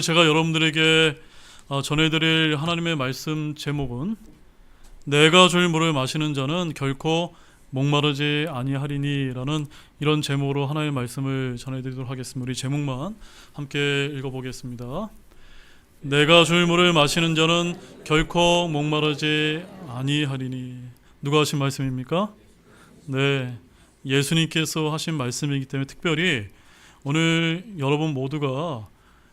제가 여러분들에게 전해드릴 하나님의 말씀 제목은 내가 줄 물을 마시는 자는 결코 목마르지 아니하리니 라는 이런 제목으로 하나님의 말씀을 전해드리도록 하겠습니다. 우리 제목만 함께 읽어보겠습니다. 내가 줄 물을 마시는 자는 결코 목마르지 아니하리니. 누가 하신 말씀입니까? 네, 예수님께서 하신 말씀이기 때문에 특별히 오늘 여러분 모두가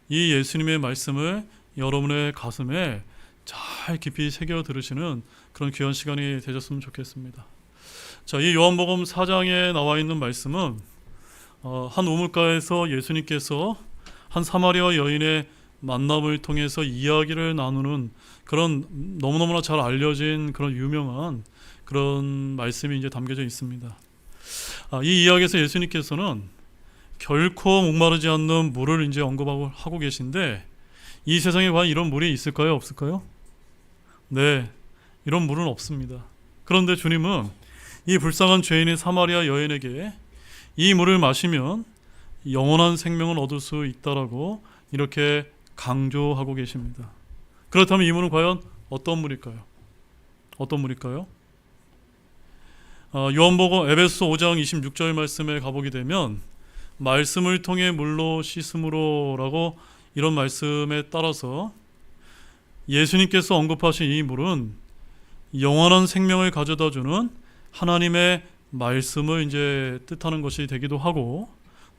이 예수님의 말씀을 여러분의 가슴에 잘 깊이 새겨 들으시는 그런 귀한 시간이 되셨으면 좋겠습니다. 자, 이 요한복음 4장에 나와 있는 말씀은 한 우물가에서 예수님께서 한 사마리아 여인의 만남을 통해서 이야기를 나누는 그런 너무너무나 잘 알려진 그런 유명한 그런 말씀이 이제 담겨져 있습니다. 이 이야기에서 예수님께서는 결코 목마르지 않는 물을 이제 언급하고 계신데, 이 세상에 과연 이런 물이 있을까요? 없을까요? 네, 이런 물은 없습니다. 그런데 주님은 이 불쌍한 죄인의 사마리아 여인에게 이 물을 마시면 영원한 생명을 얻을 수 있다라고 이렇게 강조하고 계십니다. 그렇다면 이 물은 과연 어떤 물일까요? 어떤 물일까요? 요한복음 에베소 5장 26절 말씀에 가보게 되면 말씀을 통해 물로 씻음으로 라고 이런 말씀에 따라서 예수님께서 언급하신 이 물은 영원한 생명을 가져다 주는 하나님의 말씀을 이제 뜻하는 것이 되기도 하고,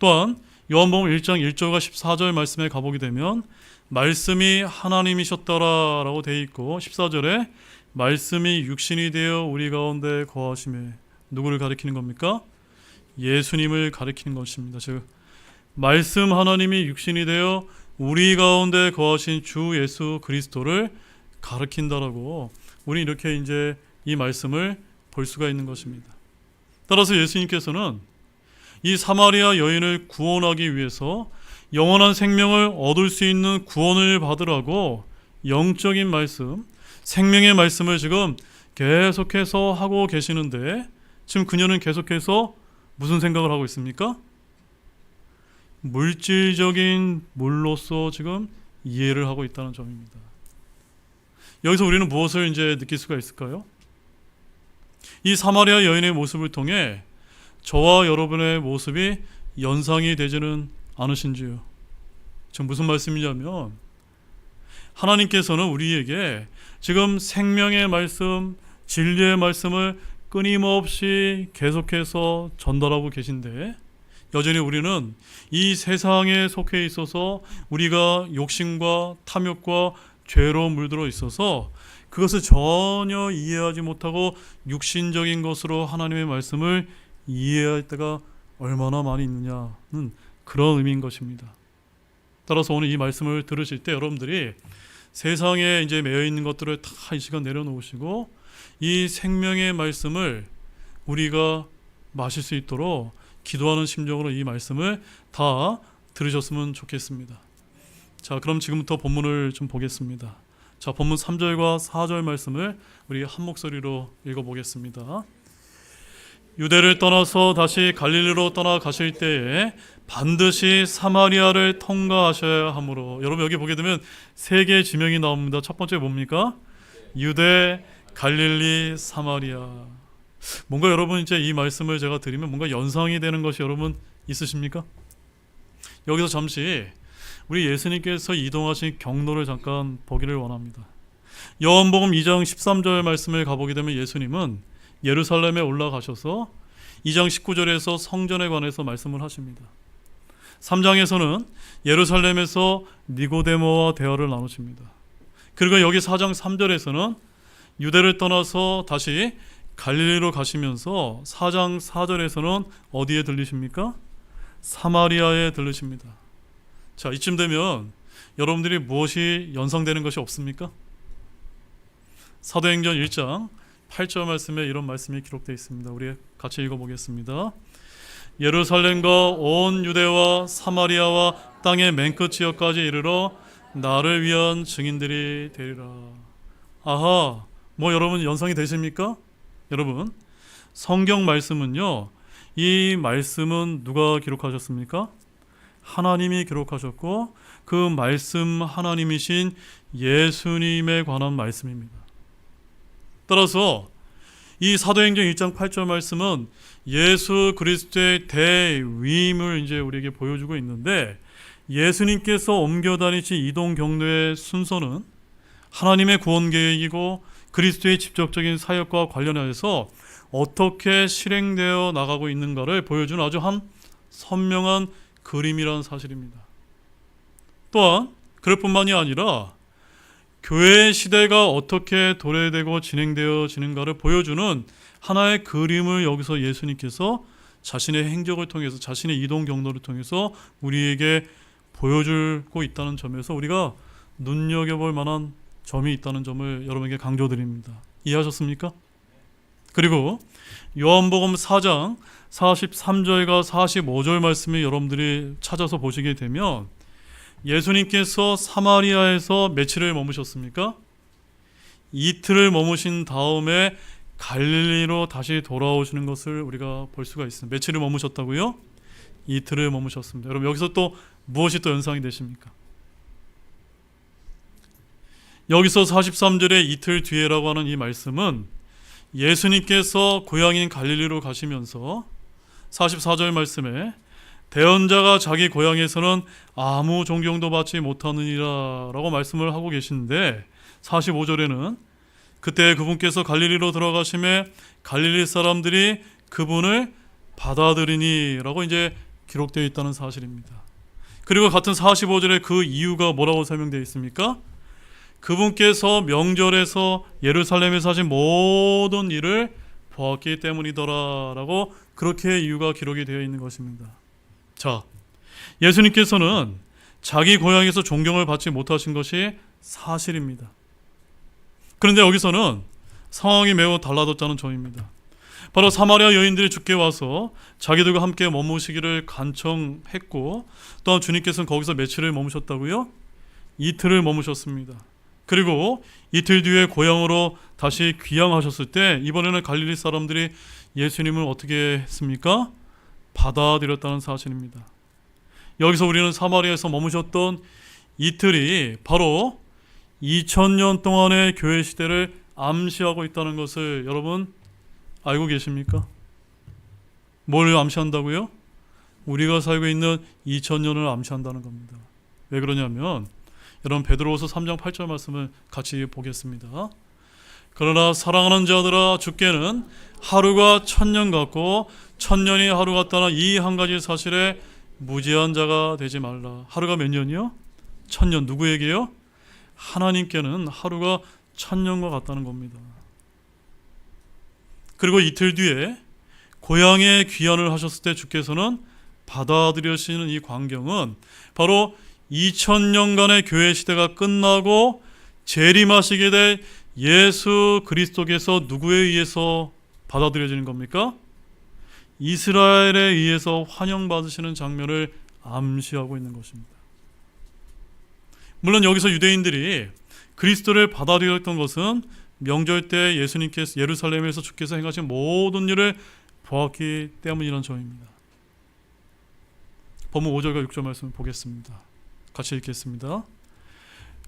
또한 요한복음 1장 1절과 14절 말씀에 가보게 되면 말씀이 하나님이셨더라 라고 되어 있고, 14절에 말씀이 육신이 되어 우리 가운데 거하심에, 누구를 가리키는 겁니까? 예수님을 가리키는 것입니다. 즉 말씀 하나님이 육신이 되어 우리 가운데 거하신 주 예수 그리스도를 가리킨다라고 우리 이렇게 이제 이 말씀을 볼 수가 있는 것입니다. 따라서 예수님께서는 이 사마리아 여인을 구원하기 위해서 영원한 생명을 얻을 수 있는 구원을 받으라고 영적인 말씀, 생명의 말씀을 지금 계속해서 하고 계시는데, 지금 그녀는 계속해서 무슨 생각을 하고 있습니까? 물질적인 물로서 지금 이해를 하고 있다는 점입니다. 여기서 우리는 무엇을 이제 느낄 수가 있을까요? 이 사마리아 여인의 모습을 통해 저와 여러분의 모습이 연상이 되지는 않으신지요? 지금 무슨 말씀이냐면, 하나님께서는 우리에게 지금 생명의 말씀, 진리의 말씀을 끊임없이 계속해서 전달하고 계신데, 여전히 우리는 이 세상에 속해 있어서 우리가 욕심과 탐욕과 죄로 물들어 있어서 그것을 전혀 이해하지 못하고 육신적인 것으로 하나님의 말씀을 이해할 때가 얼마나 많이 있느냐는 그런 의미인 것입니다. 따라서 오늘 이 말씀을 들으실 때 여러분들이 세상에 이제 매여 있는 것들을 다 이 시간 내려놓으시고 이 생명의 말씀을 우리가 마실 수 있도록 기도하는 심정으로 이 말씀을 다 들으셨으면 좋겠습니다. 자, 그럼 지금부터 본문을 좀 보겠습니다. 자, 본문 3절과 4절 말씀을 우리 한 목소리로 읽어보겠습니다. 유대를 떠나서 다시 갈릴리로 떠나가실 때에 반드시 사마리아를 통과하셔야 하므로. 여러분 여기 보게 되면 세 개의 지명이 나옵니다. 첫 번째 뭡니까? 유대, 갈릴리, 사마리아. 뭔가 여러분 이제 이 말씀을 제가 드리면 뭔가 연상이 되는 것이 여러분 있으십니까? 여기서 잠시 우리 예수님께서 이동하신 경로를 잠깐 보기를 원합니다. 요한복음 2장 13절 말씀을 가보게 되면 예수님은 예루살렘에 올라가셔서 2장 19절에서 성전에 관해서 말씀을 하십니다. 3장에서는 예루살렘에서 니고데모와 대화를 나누십니다. 그리고 여기 4장 3절에서는 유대를 떠나서 다시 갈릴리로 가시면서 4장 4절에서는 어디에 들리십니까? 사마리아에 들르십니다. 자, 이쯤 되면 여러분들이 무엇이 연상되는 것이 없습니까? 사도행전 1장 8절 말씀에 이런 말씀이 기록되어 있습니다. 우리 같이 읽어보겠습니다. 예루살렘과 온 유대와 사마리아와 땅의 맨끝 지역까지 이르러 나를 위한 증인들이 되리라. 아하, 뭐 여러분 연상이 되십니까? 여러분, 성경 말씀은요, 이 말씀은 누가 기록하셨습니까? 하나님이 기록하셨고 그 말씀 하나님이신 예수님에 관한 말씀입니다. 따라서 이 사도행전 1장 8절 말씀은 예수 그리스도의 대위임을 이제 우리에게 보여주고 있는데, 예수님께서 옮겨 다니신 이동 경로의 순서는 하나님의 구원 계획이고 그리스도의 직접적인 사역과 관련해서 어떻게 실행되어 나가고 있는가를 보여주는 아주 한 선명한 그림이라는 사실입니다. 또한 그럴 뿐만이 아니라 교회의 시대가 어떻게 도래되고 진행되어지는가를 보여주는 하나의 그림을 여기서 예수님께서 자신의 행적을 통해서, 자신의 이동 경로를 통해서 우리에게 보여주고 있다는 점에서 우리가 눈여겨볼 만한 점이 있다는 점을 여러분에게 강조드립니다. 이해하셨습니까? 그리고 요한복음 4장 43절과 45절 말씀을 여러분들이 찾아서 보시게 되면, 예수님께서 사마리아에서 며칠을 머무셨습니까? 이틀을 머무신 다음에 갈릴리로 다시 돌아오시는 것을 우리가 볼 수가 있습니다. 며칠을 머무셨다고요? 이틀을 머무셨습니다. 여러분, 여기서 또 무엇이 또 연상이 되십니까? 여기서 43절에 이틀 뒤에라고 하는 이 말씀은 예수님께서 고향인 갈릴리로 가시면서 44절 말씀에 대언자가 자기 고향에서는 아무 존경도 받지 못하느니라 라고 말씀을 하고 계시는데, 45절에는 그때 그분께서 갈릴리로 들어가심에 갈릴리 사람들이 그분을 받아들이니 라고 이제 기록되어 있다는 사실입니다. 그리고 같은 45절에 그 이유가 뭐라고 설명되어 있습니까? 그분께서 명절에서 예루살렘에서 하신 모든 일을 보았기 때문이더라 라고 그렇게 이유가 기록이 되어 있는 것입니다. 자, 예수님께서는 자기 고향에서 존경을 받지 못하신 것이 사실입니다. 그런데 여기서는 상황이 매우 달라졌다는 점입니다. 바로 사마리아 여인들이 주께 와서 자기들과 함께 머무시기를 간청했고, 또한 주님께서는 거기서 며칠을 머무셨다고요? 이틀을 머무셨습니다. 그리고 이틀 뒤에 고향으로 다시 귀향하셨을 때 이번에는 갈릴리 사람들이 예수님을 어떻게 했습니까? 받아들였다는 사실입니다. 여기서 우리는 사마리아에서 머무셨던 이틀이 바로 2000년 동안의 교회 시대를 암시하고 있다는 것을 여러분 알고 계십니까? 뭘 암시한다고요? 우리가 살고 있는 2000년을 암시한다는 겁니다. 왜 그러냐면, 여러분 베드로후서 3장 8절 말씀을 같이 보겠습니다. 그러나 사랑하는 자들아, 주께는 하루가 1000년 같고 1000년이 하루 같다는 이 한 가지 사실에 무지한 자가 되지 말라. 하루가 몇 년이요? 1000년. 누구에게요? 하나님께는 하루가 1000년과 같다는 겁니다. 그리고 이틀 뒤에 고향에 귀환을 하셨을 때 주께서는 받아들여지는 이 광경은 바로 2000년간의 교회 시대가 끝나고 재림하시게 될 예수 그리스도께서 누구에 의해서 받아들여지는 겁니까? 이스라엘에 의해서 환영받으시는 장면을 암시하고 있는 것입니다. 물론 여기서 유대인들이 그리스도를 받아들였던 것은 명절 때 예수님께서 예루살렘에서 주께서 행하신 모든 일을 보았기 때문이라는 점입니다. 본문 5절과 6절 말씀을 보겠습니다. 같이 읽겠습니다.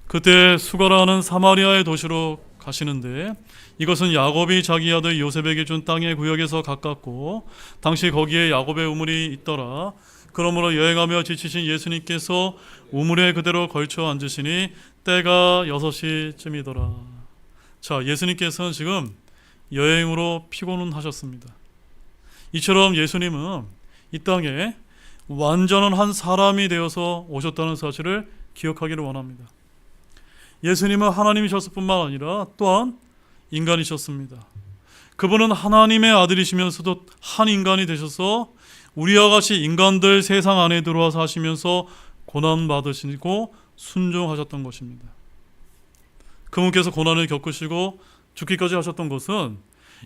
그때 수가라는 사마리아의 도시로 가시는데, 이것은 야곱이 자기 아들 요셉에게 준 땅의 구역에서 가깝고 당시 거기에 야곱의 우물이 있더라. 그러므로 여행하며 지치신 예수님께서 우물에 그대로 걸쳐 앉으시니 때가 6시쯤이더라. 자, 예수님께서는 지금 여행으로 피곤은 하셨습니다. 이처럼 예수님은 이 땅에 완전한 한 사람이 되어서 오셨다는 사실을 기억하기를 원합니다. 예수님은 하나님이셨을 뿐만 아니라 또한 인간이셨습니다. 그분은 하나님의 아들이시면서도 한 인간이 되셔서 우리와 같이 인간들 세상 안에 들어와 사시면서 고난받으시고 순종하셨던 것입니다. 그분께서 고난을 겪으시고 죽기까지 하셨던 것은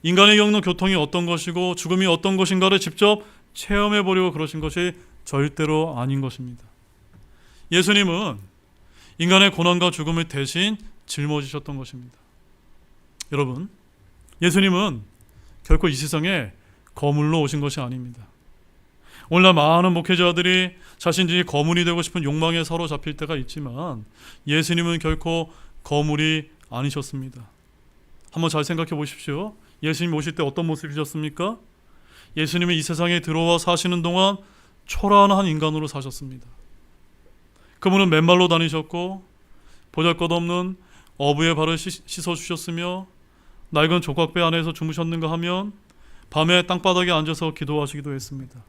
인간이 겪는 고통이 어떤 것이고 죽음이 어떤 것인가를 직접 체험해 보려고 그러신 것이 절대로 아닌 것입니다. 예수님은 인간의 고난과 죽음을 대신 짊어지셨던 것입니다. 여러분, 예수님은 결코 이 세상에 거물로 오신 것이 아닙니다. 오늘날 많은 목회자들이 자신들이 거물이 되고 싶은 욕망에 사로잡힐 때가 있지만 예수님은 결코 거물이 아니셨습니다. 한번 잘 생각해 보십시오. 예수님 오실 때 어떤 모습이셨습니까? 예수님은 이 세상에 들어와 사시는 동안 초라한 인간으로 사셨습니다. 그분은 맨발로 다니셨고 보잘것없는 어부의 발을 씻어주셨으며 낡은 족각배 안에서 주무셨는가 하면 밤에 땅바닥에 앉아서 기도하시기도 했습니다.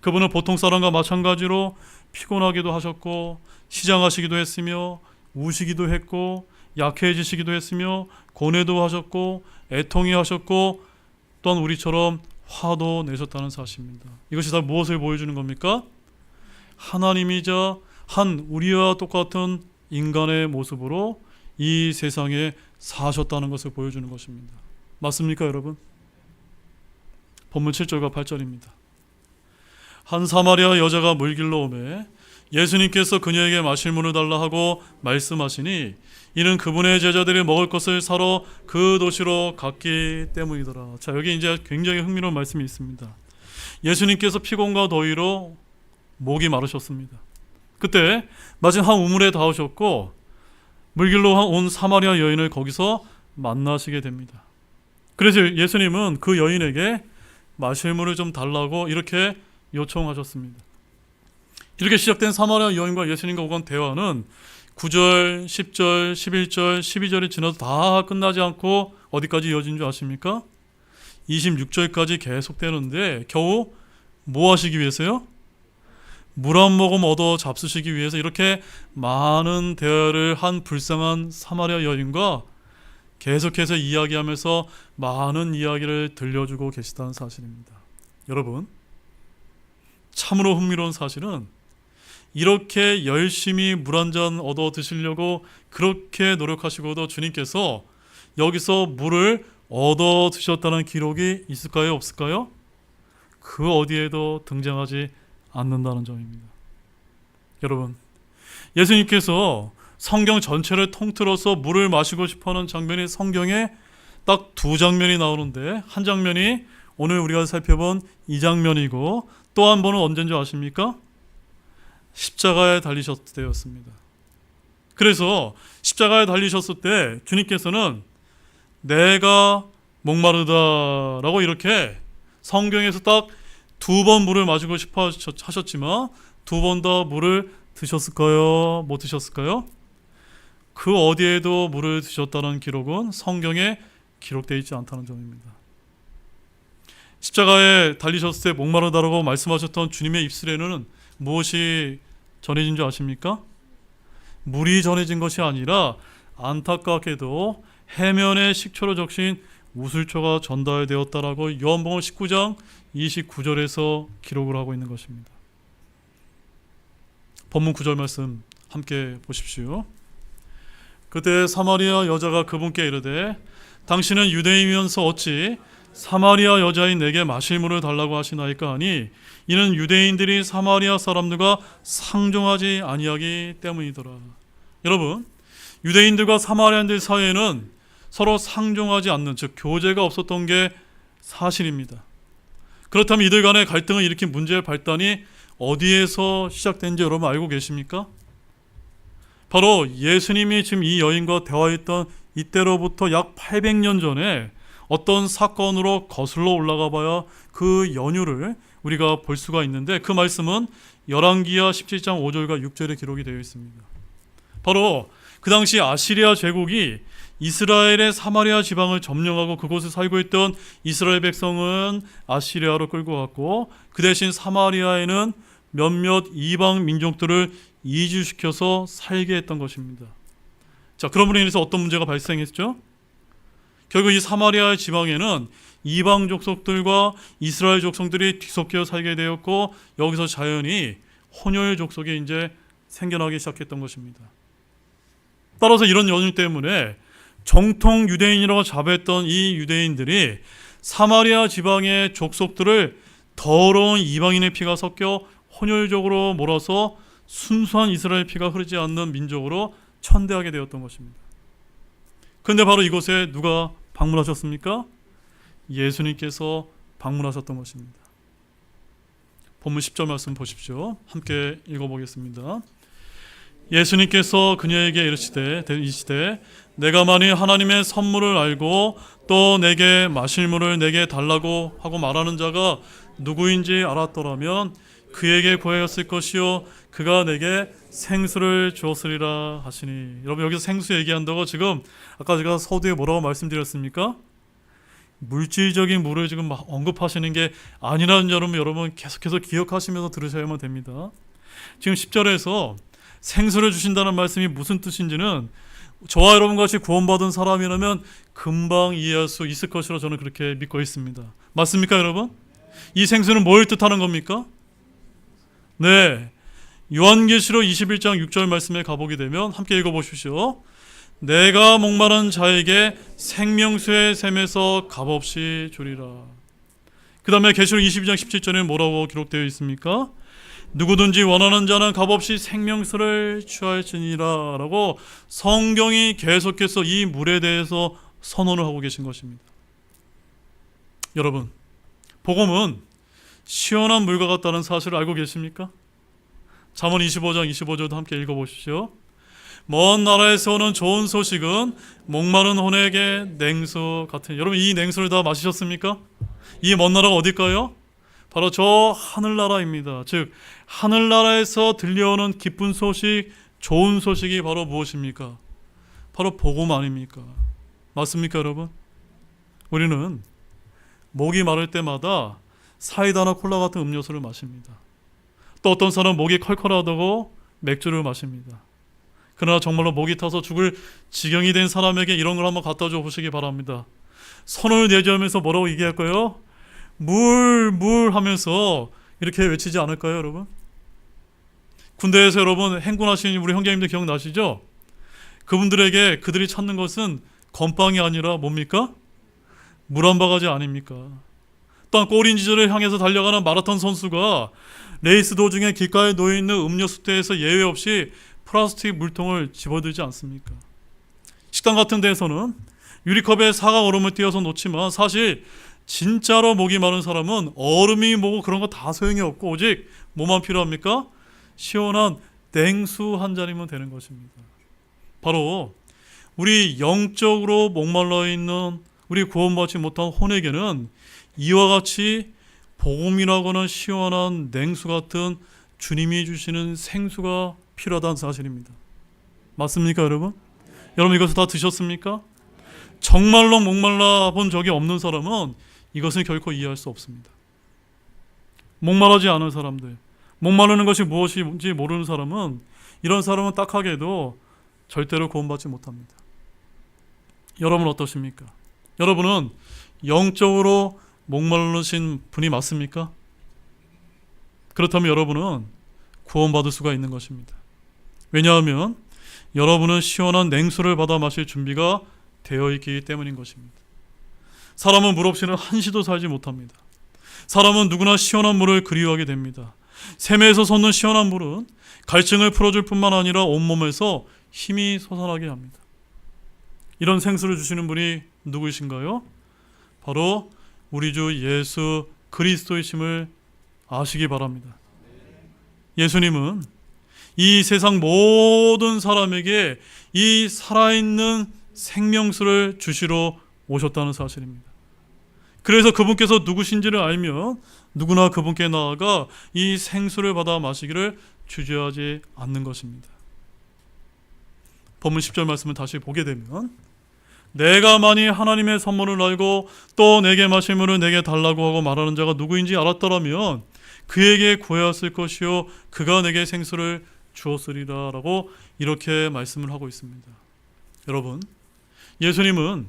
그분은 보통 사람과 마찬가지로 피곤하기도 하셨고 시장하시기도 했으며 우시기도 했고 약해지시기도 했으며 고뇌도 하셨고 애통이 하셨고 또한 우리처럼 화도 내셨다는 사실입니다. 이것이 다 무엇을 보여주는 겁니까? 하나님이자 한 우리와 똑같은 인간의 모습으로 이 세상에 사셨다는 것을 보여주는 것입니다. 맞습니까, 여러분? 본문 7절과 8절입니다. 한 사마리아 여자가 물길로 오매 예수님께서 그녀에게 마실 물을 달라 하고 말씀하시니 이는 그분의 제자들이 먹을 것을 사러 그 도시로 갔기 때문이더라. 자, 여기 이제 굉장히 흥미로운 말씀이 있습니다. 예수님께서 피곤과 더위로 목이 마르셨습니다. 그때 마침 한 우물에 닿으셨고 물길로 온 사마리아 여인을 거기서 만나시게 됩니다. 그래서 예수님은 그 여인에게 마실 물을 좀 달라고 이렇게 요청하셨습니다. 이렇게 시작된 사마리아 여인과 예수님과 오간 대화는 9절, 10절, 11절, 12절이 지나도 다 끝나지 않고 어디까지 이어진 줄 아십니까? 26절까지 계속되는데 겨우 뭐 하시기 위해서요? 물 한 모금 얻어 잡수시기 위해서 이렇게 많은 대화를 한 불쌍한 사마리아 여인과 계속해서 이야기하면서 많은 이야기를 들려주고 계시다는 사실입니다. 여러분, 참으로 흥미로운 사실은 이렇게 열심히 물 한 잔 얻어 드시려고 그렇게 노력하시고도 주님께서 여기서 물을 얻어 드셨다는 기록이 있을까요? 없을까요? 그 어디에도 등장하지 않는다는 점입니다. 여러분, 예수님께서 성경 전체를 통틀어서 물을 마시고 싶어하는 장면이 성경에 딱 두 장면이 나오는데 한 장면이 오늘 우리가 살펴본 이 장면이고 또 한 번은 언제인 줄 아십니까? 십자가에 달리셨을 때였습니다. 그래서 십자가에 달리셨을 때 주님께서는 내가 목마르다라고 이렇게 성경에서 딱 두 번 물을 마시고 싶어 하셨지만 두 번 다 물을 드셨을까요? 못 드셨을까요? 그 어디에도 물을 드셨다는 기록은 성경에 기록되어 있지 않다는 점입니다. 십자가에 달리셨을 때 목마르다라고 말씀하셨던 주님의 입술에는 무엇이 전해진 줄 아십니까? 물이 전해진 것이 아니라 안타깝게도 해면에 식초로 적신 우슬초가 전달되었다라고 요한복음 19장 29절에서 기록을 하고 있는 것입니다. 본문 9절 말씀 함께 보십시오. 그때 사마리아 여자가 그분께 이르되 당신은 유대인이면서 어찌 사마리아 여자인 내게 마실 물을 달라고 하시나이까 하니 이는 유대인들이 사마리아 사람들과 상종하지 아니하기 때문이더라. 여러분, 유대인들과 사마리아인들 사이에는 서로 상종하지 않는, 즉 교제가 없었던 게 사실입니다. 그렇다면 이들 간의 갈등을 일으킨 문제의 발단이 어디에서 시작된지 여러분 알고 계십니까? 바로 예수님이 지금 이 여인과 대화했던 이때로부터 약 800년 전에 어떤 사건으로 거슬러 올라가 봐야 그 연유를 우리가 볼 수가 있는데 그 말씀은 열왕기하 17장 5절과 6절에 기록이 되어 있습니다. 바로 그 당시 아시리아 제국이 이스라엘의 사마리아 지방을 점령하고 그곳에 살고 있던 이스라엘 백성은 아시리아로 끌고 갔고 그 대신 사마리아에는 몇몇 이방 민족들을 이주시켜서 살게 했던 것입니다. 자, 그러므로 인해서 어떤 문제가 발생했죠? 결국 이 사마리아 지방에는 이방 족속들과 이스라엘 족속들이 뒤섞여 살게 되었고 여기서 자연히 혼혈 족속이 이제 생겨나기 시작했던 것입니다. 따라서 이런 연유 때문에 정통 유대인이라고 자부했던 이 유대인들이 사마리아 지방의 족속들을 더러운 이방인의 피가 섞여 혼혈적으로 몰아서 순수한 이스라엘 피가 흐르지 않는 민족으로 천대하게 되었던 것입니다. 그런데 바로 이곳에 누가 방문하셨습니까? 예수님께서 방문하셨던 것입니다. 본문 10절 말씀 보십시오. 함께 읽어보겠습니다. 예수님께서 그녀에게 이르시되 내가 만일 하나님의 선물을 알고 또 내게 마실 물을 내게 달라고 하고 말하는 자가 누구인지 알았더라면 그에게 구하였을 것이요 그가 내게 생수를 주었으리라 하시니. 여러분, 여기서 생수 얘기한다고 지금 아까 제가 서두에 뭐라고 말씀드렸습니까? 물질적인 물을 지금 언급하시는 게 아니라는 점 여러분 계속해서 기억하시면서 들으셔야만 됩니다. 지금 10절에서 생수를 주신다는 말씀이 무슨 뜻인지는 저와 여러분 같이 구원받은 사람이라면 금방 이해할 수 있을 것이라 저는 그렇게 믿고 있습니다. 맞습니까, 여러분? 이 생수는 뭘 뜻하는 겁니까? 네, 요한계시록 21장 6절 말씀에 가보게 되면 함께 읽어보십시오. 내가 목마른 자에게 생명수의 샘에서 값없이 주리라. 그 다음에 계시록 22장 17절에 뭐라고 기록되어 있습니까? 누구든지 원하는 자는 값없이 생명수를 취할지니라 라고 성경이 계속해서 이 물에 대해서 선언을 하고 계신 것입니다. 여러분, 복음은 시원한 물과 같다는 사실을 알고 계십니까? 잠언 25장 25절도 함께 읽어보십시오. 먼 나라에서 오는 좋은 소식은 목마른 혼에게 냉수 같으니. 여러분, 이 냉수를 다 마시셨습니까? 이 먼 나라가 어딜까요? 바로 저 하늘나라입니다. 즉 하늘나라에서 들려오는 기쁜 소식, 좋은 소식이 바로 무엇입니까? 바로 복음 아닙니까? 맞습니까, 여러분? 우리는 목이 마를 때마다 사이다나 콜라 같은 음료수를 마십니다. 또 어떤 사람은 목이 컬컬하다고 맥주를 마십니다. 그러나 정말로 목이 타서 죽을 지경이 된 사람에게 이런 걸 한번 갖다 줘 보시기 바랍니다. 선을 내지하면서 뭐라고 얘기할까요? 물 하면서 이렇게 외치지 않을까요, 여러분? 군대에서 여러분 행군하신 우리 형제님들 기억나시죠? 그분들에게 그들이 찾는 것은 건빵이 아니라 뭡니까? 물 한 바가지 아닙니까? 또한 꼬린지절을 향해서 달려가는 마라톤 선수가 레이스 도중에 길가에 놓여있는 음료수대에서 예외 없이 플라스틱 물통을 집어들지 않습니까? 식당 같은 데에서는 유리컵에 사각 얼음을 띄어서 놓지만 사실 진짜로 목이 마른 사람은 얼음이 뭐고 그런 거 다 소용이 없고 오직 뭐만 필요합니까? 시원한 냉수 한 잔이면 되는 것입니다. 바로 우리 영적으로 목말라 있는 우리 구원받지 못한 혼에게는 이와 같이 복음이라고 하는 시원한 냉수 같은 주님이 주시는 생수가 필요하다는 사실입니다. 맞습니까, 여러분? 여러분, 이것을 다 드셨습니까? 정말로 목말라 본 적이 없는 사람은 이것을 결코 이해할 수 없습니다. 목마르지 않은 사람들, 목마르는 것이 무엇인지 모르는 사람은 이런 사람은 딱하게도 절대로 구원받지 못합니다. 여러분 어떠십니까? 여러분은 영적으로 목마르신 분이 맞습니까? 그렇다면 여러분은 구원받을 수가 있는 것입니다. 왜냐하면 여러분은 시원한 냉수를 받아 마실 준비가 되어 있기 때문인 것입니다. 사람은 물 없이는 한시도 살지 못합니다. 사람은 누구나 시원한 물을 그리워하게 됩니다. 샘에서 솟는 시원한 물은 갈증을 풀어줄 뿐만 아니라 온몸에서 힘이 솟아나게 합니다. 이런 생수를 주시는 분이 누구이신가요? 바로 우리 주 예수 그리스도이심을 아시기 바랍니다. 예수님은 이 세상 모든 사람에게 이 살아있는 생명수를 주시러 오셨다는 사실입니다. 그래서 그분께서 누구신지를 알면 누구나 그분께 나아가 이 생수를 받아 마시기를 주저하지 않는 것입니다. 본문 10절 말씀을 다시 보게 되면 내가 만일 하나님의 선물을 알고 또 내게 마실 물을 내게 달라고 하고 말하는 자가 누구인지 알았더라면 그에게 구하였을 것이요 그가 내게 생수를 주었으리라 라고 이렇게 말씀을 하고 있습니다. 여러분, 예수님은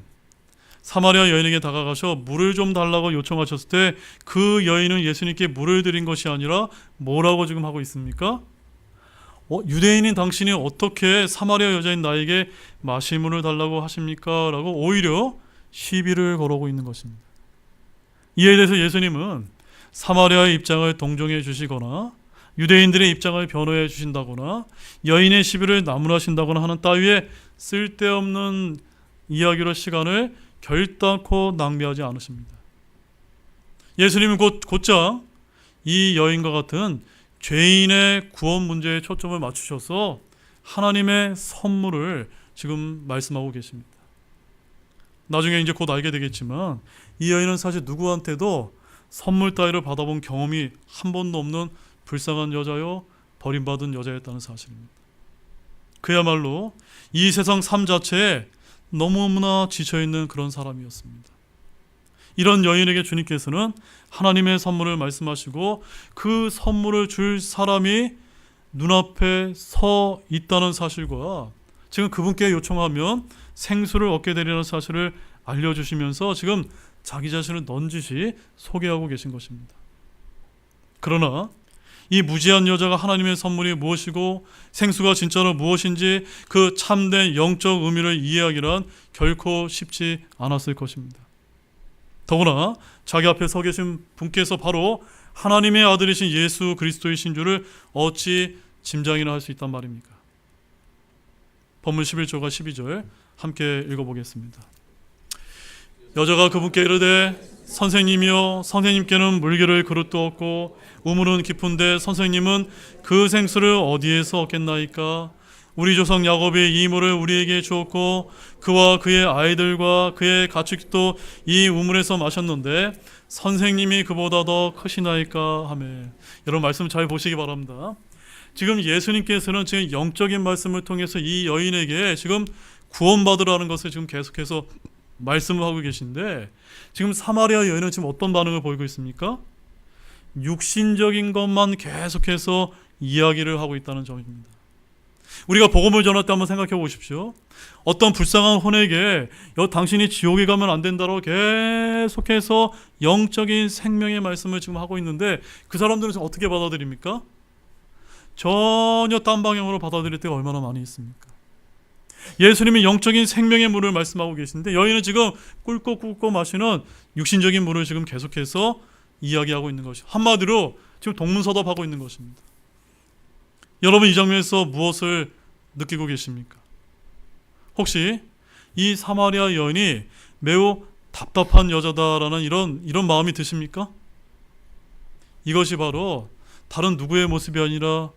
사마리아 여인에게 다가가셔 물을 좀 달라고 요청하셨을 때 그 여인은 예수님께 물을 드린 것이 아니라 뭐라고 지금 하고 있습니까? 유대인인 당신이 어떻게 사마리아 여자인 나에게 마실 물을 달라고 하십니까? 라고 오히려 시비를 걸어오고 있는 것입니다. 이에 대해서 예수님은 사마리아의 입장을 동정해 주시거나 유대인들의 입장을 변호해 주신다거나 여인의 시비를 나무라신다거나 하는 따위의 쓸데없는 이야기로 시간을 결단코 낭비하지 않으십니다. 예수님은 곧장 이 여인과 같은 죄인의 구원 문제에 초점을 맞추셔서 하나님의 선물을 지금 말씀하고 계십니다. 나중에 이제 곧 알게 되겠지만 이 여인은 사실 누구한테도 선물 따위를 받아본 경험이 한 번도 없는 불쌍한 여자요, 버림받은 여자였다는 사실입니다. 그야말로 이 세상 삶 자체에 너무나 지쳐있는 그런 사람이었습니다. 이런 여인에게 주님께서는 하나님의 선물을 말씀하시고 그 선물을 줄 사람이 눈앞에 서 있다는 사실과 지금 그분께 요청하면 생수를 얻게 되리라는 사실을 알려주시면서 지금 자기 자신을 넌지시 소개하고 계신 것입니다. 그러나 이 무지한 여자가 하나님의 선물이 무엇이고 생수가 진짜로 무엇인지 그 참된 영적 의미를 이해하기란 결코 쉽지 않았을 것입니다. 더구나 자기 앞에 서 계신 분께서 바로 하나님의 아들이신 예수 그리스도이신 줄을 어찌 짐작이나 할 수 있단 말입니까? 본문 11절과 12절 함께 읽어보겠습니다. 여자가 그분께 이르되 선생님이여, 선생님께는 물기를 그릇도 없고 우물은 깊은데 선생님은 그 생수를 어디에서 얻겠나이까? 우리 조상 야곱이 이 물을 우리에게 주었고 그와 그의 아이들과 그의 가축도 이 우물에서 마셨는데 선생님이 그보다 더 크시나이까 하매. 여러분 말씀 잘 보시기 바랍니다. 지금 예수님께서는 지금 영적인 말씀을 통해서 이 여인에게 지금 구원받으라는 것을 지금 계속해서 말씀을 하고 계신데 지금 사마리아 여인은 지금 어떤 반응을 보이고 있습니까? 육신적인 것만 계속해서 이야기를 하고 있다는 점입니다. 우리가 복음을 전할 때 한번 생각해 보십시오. 어떤 불쌍한 혼에게 당신이 지옥에 가면 안 된다고 계속해서 영적인 생명의 말씀을 지금 하고 있는데 그 사람들은 어떻게 받아들입니까? 전혀 딴 방향으로 받아들일 때가 얼마나 많이 있습니까? 예수님이 영적인 생명의 물을 말씀하고 계신데 여인은 지금 꿀꺽꿀꺽 마시는 육신적인 물을 지금 계속해서 이야기하고 있는 것이죠. 한마디로 지금 동문서답하고 있는 것입니다. 여러분 이 장면에서 무엇을 느끼고 계십니까? 혹시 이 사마리아 여인이 매우 답답한 여자다라는 이런 마음이 드십니까? 이것이 바로 다른 누구의 모습이 아니라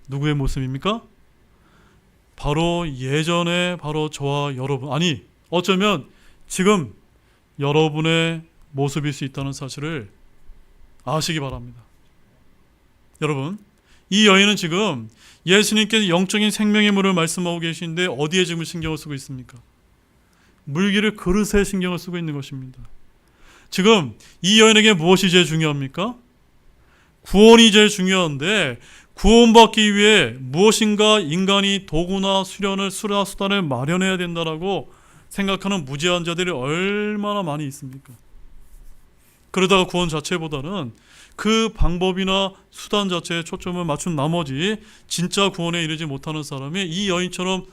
누구의 모습입니까? 바로 예전에 바로 저와 여러분, 아니 어쩌면 지금 여러분의 모습일 수 있다는 사실을 아시기 바랍니다. 여러분, 이 여인은 지금 예수님께서 영적인 생명의 물을 말씀하고 계신데 어디에 지금 신경을 쓰고 있습니까? 물기를 그릇에 신경을 쓰고 있는 것입니다. 지금 이 여인에게 무엇이 제일 중요합니까? 구원이 제일 중요한데 구원받기 위해 무엇인가 인간이 도구나 수단을 마련해야 된다라고 생각하는 무지한 자들이 얼마나 많이 있습니까? 그러다가 구원 자체보다는 그 방법이나 수단 자체에 초점을 맞춘 나머지 진짜 구원에 이르지 못하는 사람이 이 여인처럼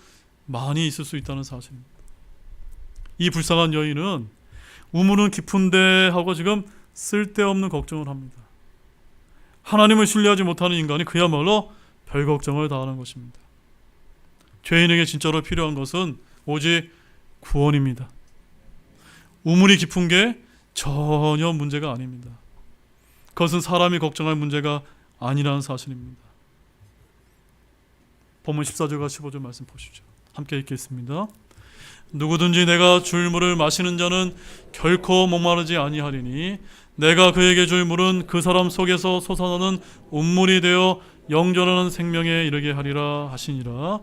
많이 있을 수 있다는 사실입니다. 이 불쌍한 여인은 우물은 깊은데 하고 지금 쓸데없는 걱정을 합니다. 하나님을 신뢰하지 못하는 인간이 그야말로 별 걱정을 다 하는 것입니다. 죄인에게 진짜로 필요한 것은 오직 구원입니다. 우물이 깊은 게 전혀 문제가 아닙니다. 그것은 사람이 걱정할 문제가 아니라는 사실입니다. 본문 14절과 15절 말씀 보시죠. 함께 읽겠습니다. 누구든지 내가 줄 물을 마시는 자는 결코 목마르지 아니하리니 내가 그에게 줄 물은 그 사람 속에서 솟아나는 운물이 되어 영존하는 생명에 이르게 하리라 하시니라.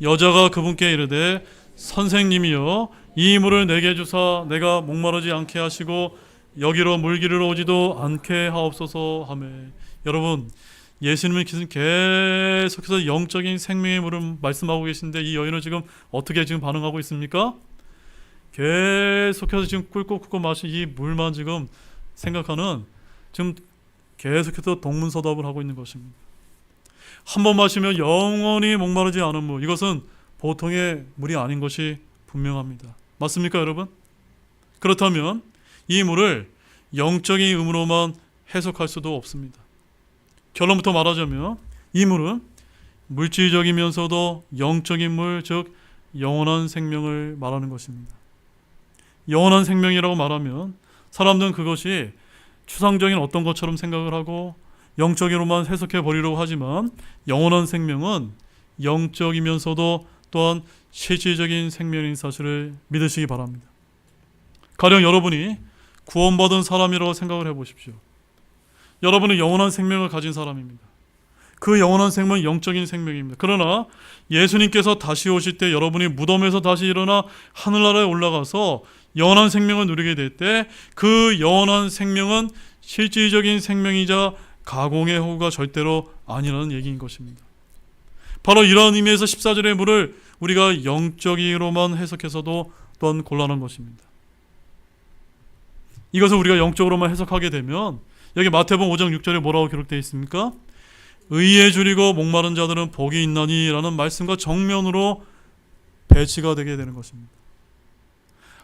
여자가 그분께 이르되 선생님이여, 이 물을 내게 주사 내가 목마르지 않게 하시고 여기로 물기르러 오지도 않게 하옵소서 하매. 여러분, 예수님은 계속해서 영적인 생명의 물을 말씀하고 계신데 이 여인은 지금 어떻게 지금 반응하고 있습니까? 계속해서 지금 꿀꺽꿀꺽 마신 이 물만 지금 생각하는, 지금 계속해서 동문서답을 하고 있는 것입니다. 한 번 마시면 영원히 목마르지 않은 물, 이것은 보통의 물이 아닌 것이 분명합니다. 맞습니까, 여러분? 그렇다면 이 물을 영적인 의미로만 해석할 수도 없습니다. 결론부터 말하자면 이 물은 물질적이면서도 영적인 물, 즉 영원한 생명을 말하는 것입니다. 영원한 생명이라고 말하면 사람들은 그것이 추상적인 어떤 것처럼 생각을 하고 영적으로만 해석해 버리려고 하지만 영원한 생명은 영적이면서도 또한 실질적인 생명인 사실을 믿으시기 바랍니다. 가령 여러분이 구원받은 사람이라고 생각을 해보십시오. 여러분은 영원한 생명을 가진 사람입니다. 그 영원한 생명은 영적인 생명입니다. 그러나 예수님께서 다시 오실 때 여러분이 무덤에서 다시 일어나 하늘나라에 올라가서 영원한 생명을 누리게 될 때 그 영원한 생명은 실질적인 생명이자 가공의 허구가 절대로 아니라는 얘기인 것입니다. 바로 이런 의미에서 14절의 물을 우리가 영적으로만 해석해서도 또한 곤란한 것입니다. 이것을 우리가 영적으로만 해석하게 되면 여기 마태복음 5장 6절에 뭐라고 기록되어 있습니까? 의에 줄이고 목마른 자들은 복이 있나니 라는 말씀과 정면으로 배치가 되게 되는 것입니다.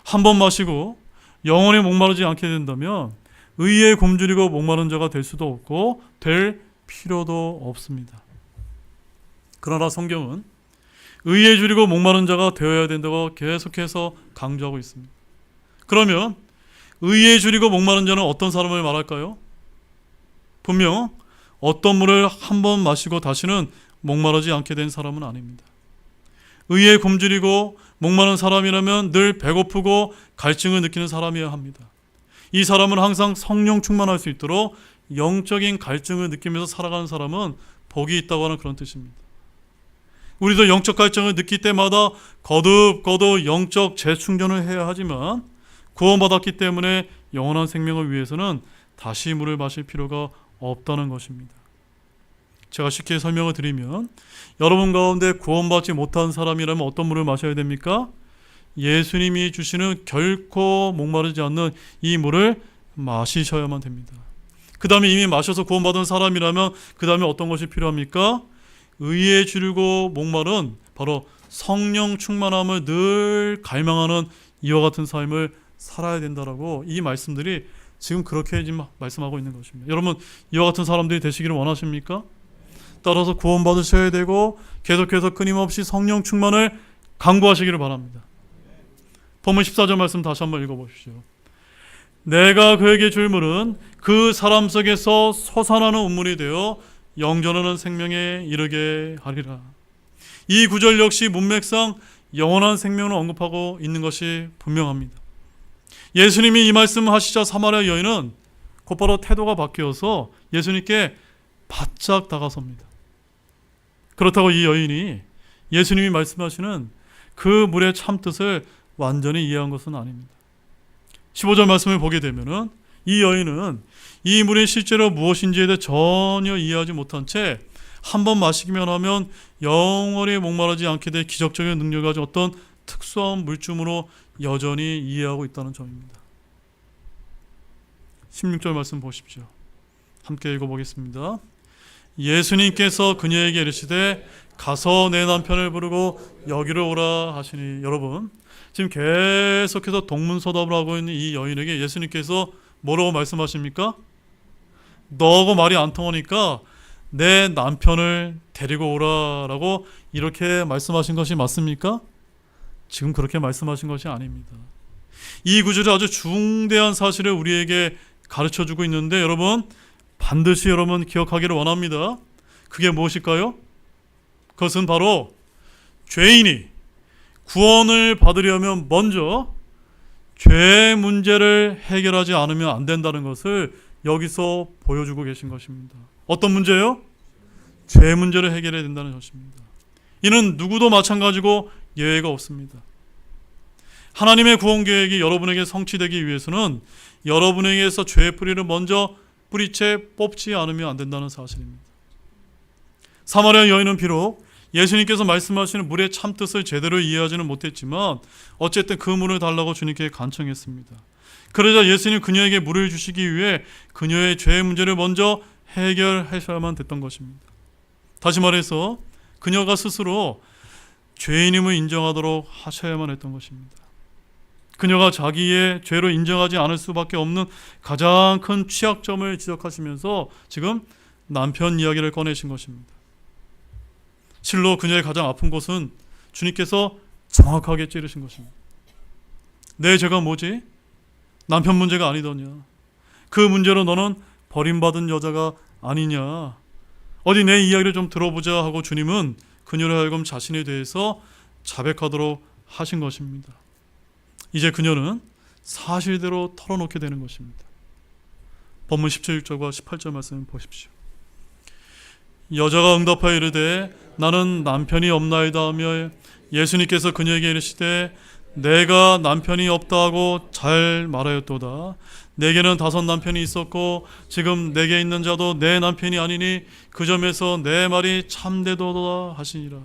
한 번 마시고 영원히 목마르지 않게 된다면 의에 굶주리고 목마른 자가 될 수도 없고 될 필요도 없습니다. 그러나 성경은 의에 줄이고 목마른 자가 되어야 된다고 계속해서 강조하고 있습니다. 그러면 의에 줄이고 목마른 자는 어떤 사람을 말할까요? 분명 어떤 물을 한 번 마시고 다시는 목마르지 않게 된 사람은 아닙니다. 의에 굶주리고 목마른 사람이라면 늘 배고프고 갈증을 느끼는 사람이어야 합니다. 이 사람은 항상 성령 충만할 수 있도록 영적인 갈증을 느끼면서 살아가는 사람은 복이 있다고 하는 그런 뜻입니다. 우리도 영적 갈증을 느낄 때마다 거듭 영적 재충전을 해야 하지만 구원받았기 때문에 영원한 생명을 위해서는 다시 물을 마실 필요가 없다는 것입니다. 제가 쉽게 설명을 드리면 여러분 가운데 구원받지 못한 사람이라면 어떤 물을 마셔야 됩니까? 예수님이 주시는 결코 목마르지 않는 이 물을 마시셔야만 됩니다. 그 다음에 이미 마셔서 구원받은 사람이라면 그 다음에 어떤 것이 필요합니까? 의에 줄이고 목마른 바로 성령 충만함을 늘 갈망하는 이와 같은 삶을 살아야 된다라고 이 말씀들이 지금 그렇게 지금 말씀하고 있는 것입니다. 여러분 이와 같은 사람들이 되시기를 원하십니까? 따라서 구원받으셔야 되고 계속해서 끊임없이 성령 충만을 강구하시기를 바랍니다. 본문 14절 말씀 다시 한번 읽어보십시오. 내가 그에게 줄 물은 그 사람 속에서 솟아나는 운물이 되어 영전하는 생명에 이르게 하리라. 이 구절 역시 문맥상 영원한 생명을 언급하고 있는 것이 분명합니다. 예수님이 이 말씀을 하시자 사마리아 여인은 곧바로 태도가 바뀌어서 예수님께 바짝 다가섭니다. 그렇다고 이 여인이 예수님이 말씀하시는 그 물의 참뜻을 완전히 이해한 것은 아닙니다. 15절 말씀을 보게 되면은 이 여인은 이 물이 실제로 무엇인지에 대해 전혀 이해하지 못한 채 한 번 마시기만 하면 영원히 목마르지 않게 될 기적적인 능력을 가진 어떤 특수한 물주으로 여전히 이해하고 있다는 점입니다. 16절 말씀 보십시오. 함께 읽어보겠습니다. 예수님께서 그녀에게 이르시되 가서 내 남편을 부르고 여기로 오라 하시니. 여러분 지금 계속해서 동문서답을 하고 있는 이 여인에게 예수님께서 뭐라고 말씀하십니까? 너하고 말이 안 통하니까 내 남편을 데리고 오라라고 이렇게 말씀하신 것이 맞습니까? 지금 그렇게 말씀하신 것이 아닙니다. 이 구절이 아주 중대한 사실을 우리에게 가르쳐주고 있는데 여러분 반드시 여러분 기억하기를 원합니다. 그게 무엇일까요? 그것은 바로 죄인이 구원을 받으려면 먼저 죄 문제를 해결하지 않으면 안 된다는 것을 여기서 보여주고 계신 것입니다. 어떤 문제요? 죄 문제를 해결해야 된다는 것입니다. 이는 누구도 마찬가지고 예외가 없습니다. 하나님의 구원 계획이 여러분에게 성취되기 위해서는 여러분에게서 죄의 뿌리를 먼저 뿌리채 뽑지 않으면 안 된다는 사실입니다. 사마리아 여인은 비록 예수님께서 말씀하시는 물의 참뜻을 제대로 이해하지는 못했지만 어쨌든 그 물을 달라고 주님께 간청했습니다. 그러자 예수님 그녀에게 물을 주시기 위해 그녀의 죄의 문제를 먼저 해결하셔야만 됐던 것입니다. 다시 말해서 그녀가 스스로 죄인임을 인정하도록 하셔야만 했던 것입니다. 그녀가 자기의 죄로 인정하지 않을 수밖에 없는 가장 큰 취약점을 지적하시면서 지금 남편 이야기를 꺼내신 것입니다. 실로 그녀의 가장 아픈 곳은 주님께서 정확하게 찌르신 것입니다. 내 죄가 뭐지? 남편 문제가 아니더냐? 그 문제로 너는 버림받은 여자가 아니냐, 어디 내 이야기를 좀 들어보자 하고 주님은 그녀를 하여금 자신에 대해서 자백하도록 하신 것입니다. 이제 그녀는 사실대로 털어놓게 되는 것입니다. 본문 17절과 18절 말씀을 보십시오. 여자가 응답하여 이르되 나는 남편이 없나이다 하며 예수님께서 그녀에게 이르시되 내가 남편이 없다 하고 잘 말하였도다. 내게는 5 남편이 있었고 지금 내게 있는 자도 내 남편이 아니니 그 점에서 내 말이 참되도다 하시니라.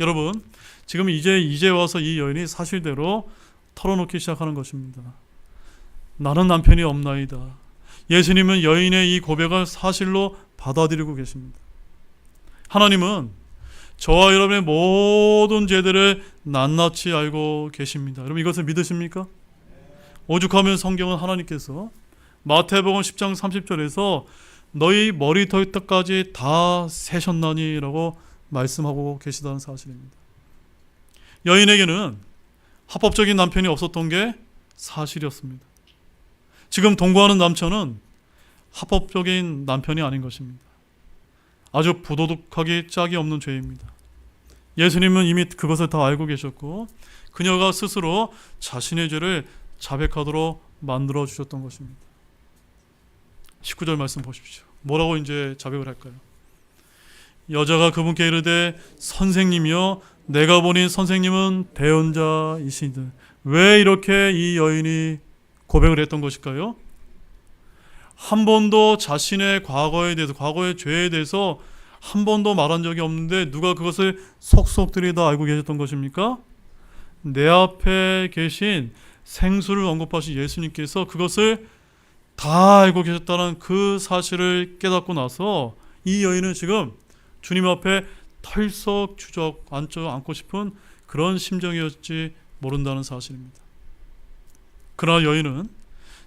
여러분, 지금 이제 와서 이 여인이 사실대로 털어놓기 시작하는 것입니다. 나는 남편이 없나이다. 예수님은 여인의 이 고백을 사실로 받아들이고 계십니다. 하나님은 저와 여러분의 모든 죄들을 낱낱이 알고 계십니다. 여러분, 이것을 믿으십니까? 오죽하면 성경은 하나님께서 마태복음 10장 30절에서 너희 머리털끝까지 다 세셨나니 라고 말씀하고 계시다는 사실입니다. 여인에게는 합법적인 남편이 없었던 게 사실이었습니다. 지금 동거하는 남편은 합법적인 남편이 아닌 것입니다. 아주 부도덕하기 짝이 없는 죄입니다. 예수님은 이미 그것을 다 알고 계셨고 그녀가 스스로 자신의 죄를 자백하도록 만들어 주셨던 것입니다. 19절 말씀 보십시오. 뭐라고 이제 자백을 할까요? 여자가 그분께 이르되 선생님이여 내가 보니 선생님은 대언자이시되. 왜 이렇게 이 여인이 고백을 했던 것일까요? 한 번도 자신의 과거에 대해서, 과거의 죄에 대해서 한 번도 말한 적이 없는데 누가 그것을 속속들이 다 알고 계셨던 것입니까? 내 앞에 계신 생수를 언급하신 예수님께서 그것을 다 알고 계셨다는 그 사실을 깨닫고 나서 이 여인은 지금 주님 앞에 털썩 앉고 싶은 그런 심정이었지 모른다는 사실입니다. 그러나 여인은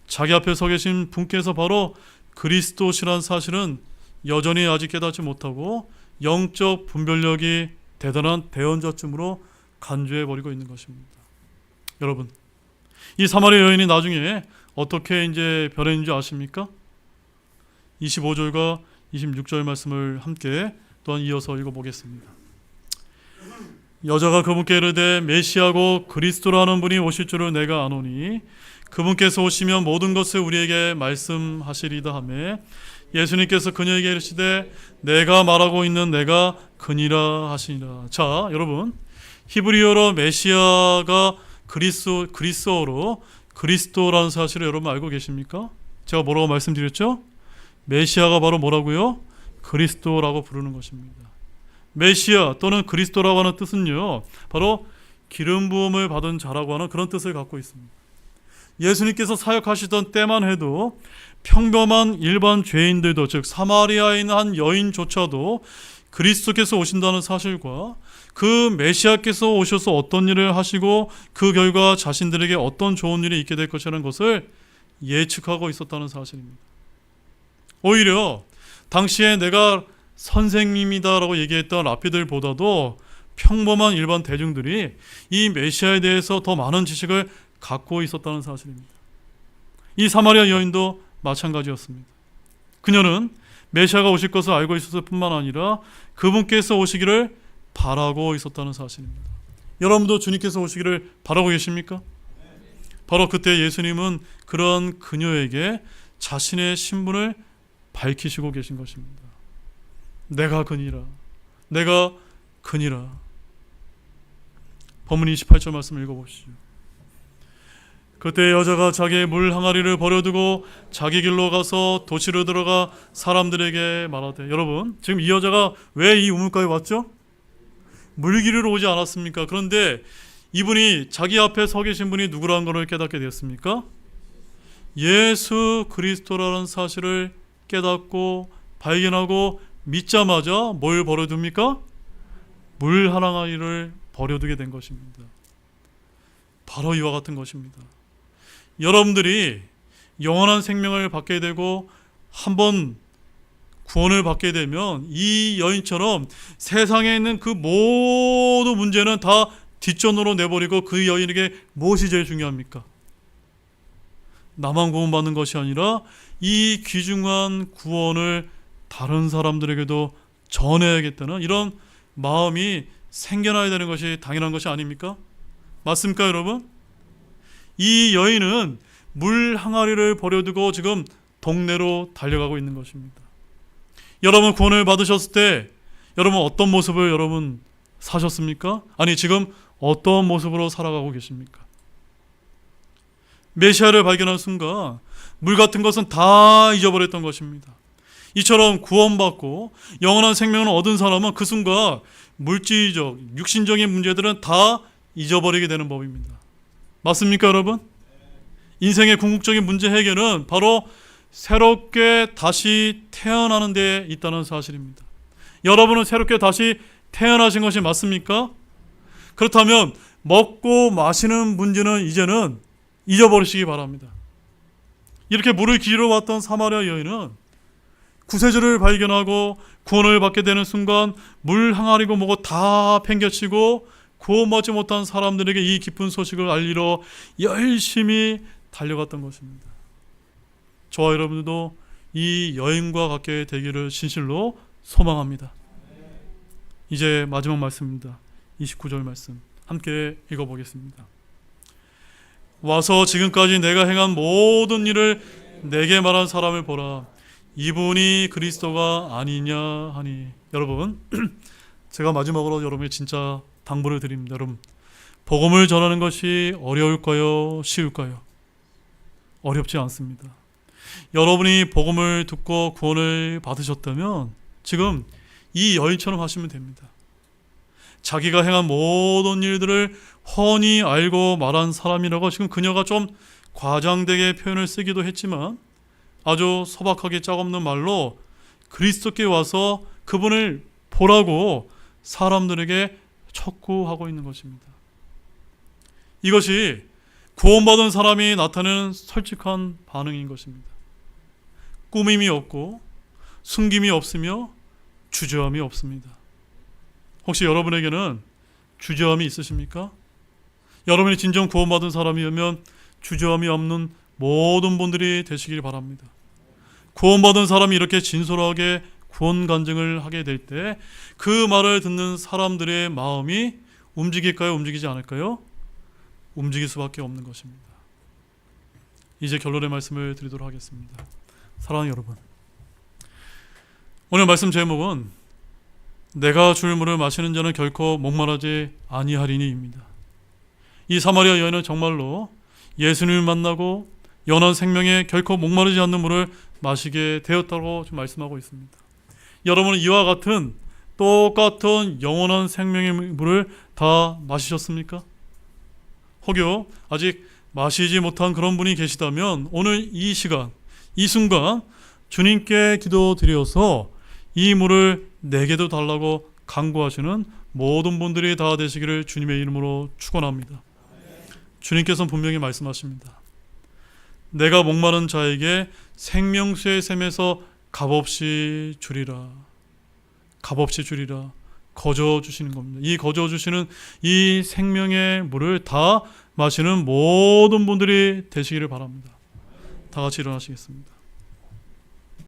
자기 앞에 서 계신 분께서 바로 그리스도시란 사실은 여전히 아직 깨닫지 못하고 영적 분별력이 대단한 대언자쯤으로 간주해버리고 있는 것입니다. 여러분, 이 사마리아 여인이 나중에 어떻게 이제 변했는지 아십니까? 25절과 26절 말씀을 함께 또한 이어서 읽어보겠습니다. 여자가 그분께 이르되 메시아고 그리스도라는 분이 오실 줄을 내가 아노니 그분께서 오시면 모든 것을 우리에게 말씀하시리다 하매 예수님께서 그녀에게 이르시되 내가 말하고 있는 내가 그니라 하시니라. 자, 여러분, 히브리어로 메시아가 그리스어로 그리스도라는 사실을 여러분 알고 계십니까? 제가 뭐라고 말씀드렸죠? 메시아가 바로 뭐라고요? 그리스도라고 부르는 것입니다. 메시아 또는 그리스도라고 하는 뜻은요, 바로 기름 부음을 받은 자라고 하는 그런 뜻을 갖고 있습니다. 예수님께서 사역하시던 때만 해도 평범한 일반 죄인들도, 즉 사마리아에 있는 한 여인조차도 그리스도께서 오신다는 사실과 그 메시아께서 오셔서 어떤 일을 하시고 그 결과 자신들에게 어떤 좋은 일이 있게 될 것이라는 것을 예측하고 있었다는 사실입니다. 오히려 당시에 내가 선생님이다라고 얘기했던 랍비들보다도 평범한 일반 대중들이 이 메시아에 대해서 더 많은 지식을 갖고 있었다는 사실입니다. 이 사마리아 여인도 마찬가지였습니다. 그녀는 메시아가 오실 것을 알고 있었을 뿐만 아니라 그분께서 오시기를 바라고 있었다는 사실입니다. 여러분도 주님께서 오시기를 바라고 계십니까? 바로 그때 예수님은 그런 그녀에게 자신의 신분을 밝히시고 계신 것입니다. 내가 그니라. 내가 그니라. 본문 28절 말씀 읽어보시죠. 그때 여자가 자기의 물 항아리를 버려두고 자기 길로 가서 도시로 들어가 사람들에게 말하되. 여러분, 지금 이 여자가 왜 이 우물가에 왔죠? 물기르러 오지 않았습니까? 그런데 이분이 자기 앞에 서 계신 분이 누구라는 것을 깨닫게 되었습니까? 예수 그리스도라는 사실을 깨닫고 발견하고 믿자마자 뭘 버려둡니까? 물 한 항아리를 버려두게 된 것입니다. 바로 이와 같은 것입니다. 여러분들이 영원한 생명을 받게 되고 한번 구원을 받게 되면 이 여인처럼 세상에 있는 그 모든 문제는 다 뒷전으로 내버리고 그 여인에게 무엇이 제일 중요합니까? 나만 구원받는 것이 아니라 이 귀중한 구원을 다른 사람들에게도 전해야겠다는 이런 마음이 생겨나야 되는 것이 당연한 것이 아닙니까? 맞습니까, 여러분? 이 여인은 물 항아리를 버려두고 지금 동네로 달려가고 있는 것입니다. 여러분 구원을 받으셨을 때 여러분 어떤 모습을 여러분 사셨습니까? 아니 지금 어떤 모습으로 살아가고 계십니까? 메시아를 발견한 순간 물 같은 것은 다 잊어버렸던 것입니다. 이처럼 구원받고 영원한 생명을 얻은 사람은 그 순간 물질적, 육신적인 문제들은 다 잊어버리게 되는 법입니다. 맞습니까, 여러분? 인생의 궁극적인 문제 해결은 바로 새롭게 다시 태어나는 데 있다는 사실입니다. 여러분은 새롭게 다시 태어나신 것이 맞습니까? 그렇다면 먹고 마시는 문제는 이제는 잊어버리시기 바랍니다. 이렇게 물을 기르러 왔던 사마리아 여인은 구세주를 발견하고 구원을 받게 되는 순간 물 항아리고 뭐고 다 팽개치고 구원받지 못한 사람들에게 이 기쁜 소식을 알리러 열심히 달려갔던 것입니다. 저와 여러분들도 이 여인과 같게 되기를 진실로 소망합니다. 이제 마지막 말씀입니다. 29절 말씀 함께 읽어보겠습니다. 와서 지금까지 내가 행한 모든 일을 내게 말한 사람을 보라. 이분이 그리스도가 아니냐 하니. 여러분 제가 마지막으로 여러분에게 진짜 당부를 드립니다. 여러분 복음을 전하는 것이 어려울까요? 쉬울까요? 어렵지 않습니다. 여러분이 복음을 듣고 구원을 받으셨다면 지금 이 여인처럼 하시면 됩니다. 자기가 행한 모든 일들을 훤히 알고 말한 사람이라고 지금 그녀가 좀 과장되게 표현을 쓰기도 했지만 아주 소박하게 짝없는 말로 그리스도께 와서 그분을 보라고 사람들에게 촉구하고 있는 것입니다. 이것이 구원받은 사람이 나타내는 솔직한 반응인 것입니다. 꾸밈이 없고 숨김이 없으며 주저함이 없습니다. 혹시 여러분에게는 주저함이 있으십니까? 여러분이 진정 구원받은 사람이면 주저함이 없는 모든 분들이 되시길 바랍니다. 구원받은 사람이 이렇게 진솔하게 구원 간증을 하게 될 때 그 말을 듣는 사람들의 마음이 움직일까요? 움직이지 않을까요? 움직일 수밖에 없는 것입니다. 이제 결론의 말씀을 드리도록 하겠습니다. 사랑하는 여러분, 오늘 말씀 제목은 내가 줄 물을 마시는 자는 결코 목마르지 아니하리니입니다. 이 사마리아 여인은 정말로 예수님을 만나고 영원한 생명에 결코 목마르지 않는 물을 마시게 되었다고 좀 말씀하고 있습니다. 여러분은 이와 같은 똑같은 영원한 생명의 물을 다 마시셨습니까? 혹여 아직 마시지 못한 그런 분이 계시다면 오늘 이 시간, 이 순간 주님께 기도드려서 이 물을 내게도 달라고 간구하시는 모든 분들이 다 되시기를 주님의 이름으로 축원합니다. 주님께서는 분명히 말씀하십니다. 내가 목마른 자에게 생명수의 샘에서 값없이 주리라. 값없이 주리라. 거저 주시는 겁니다. 이 거저 주시는 이 생명의 물을 다 마시는 모든 분들이 되시기를 바랍니다. 다 같이 일어나시겠습니다.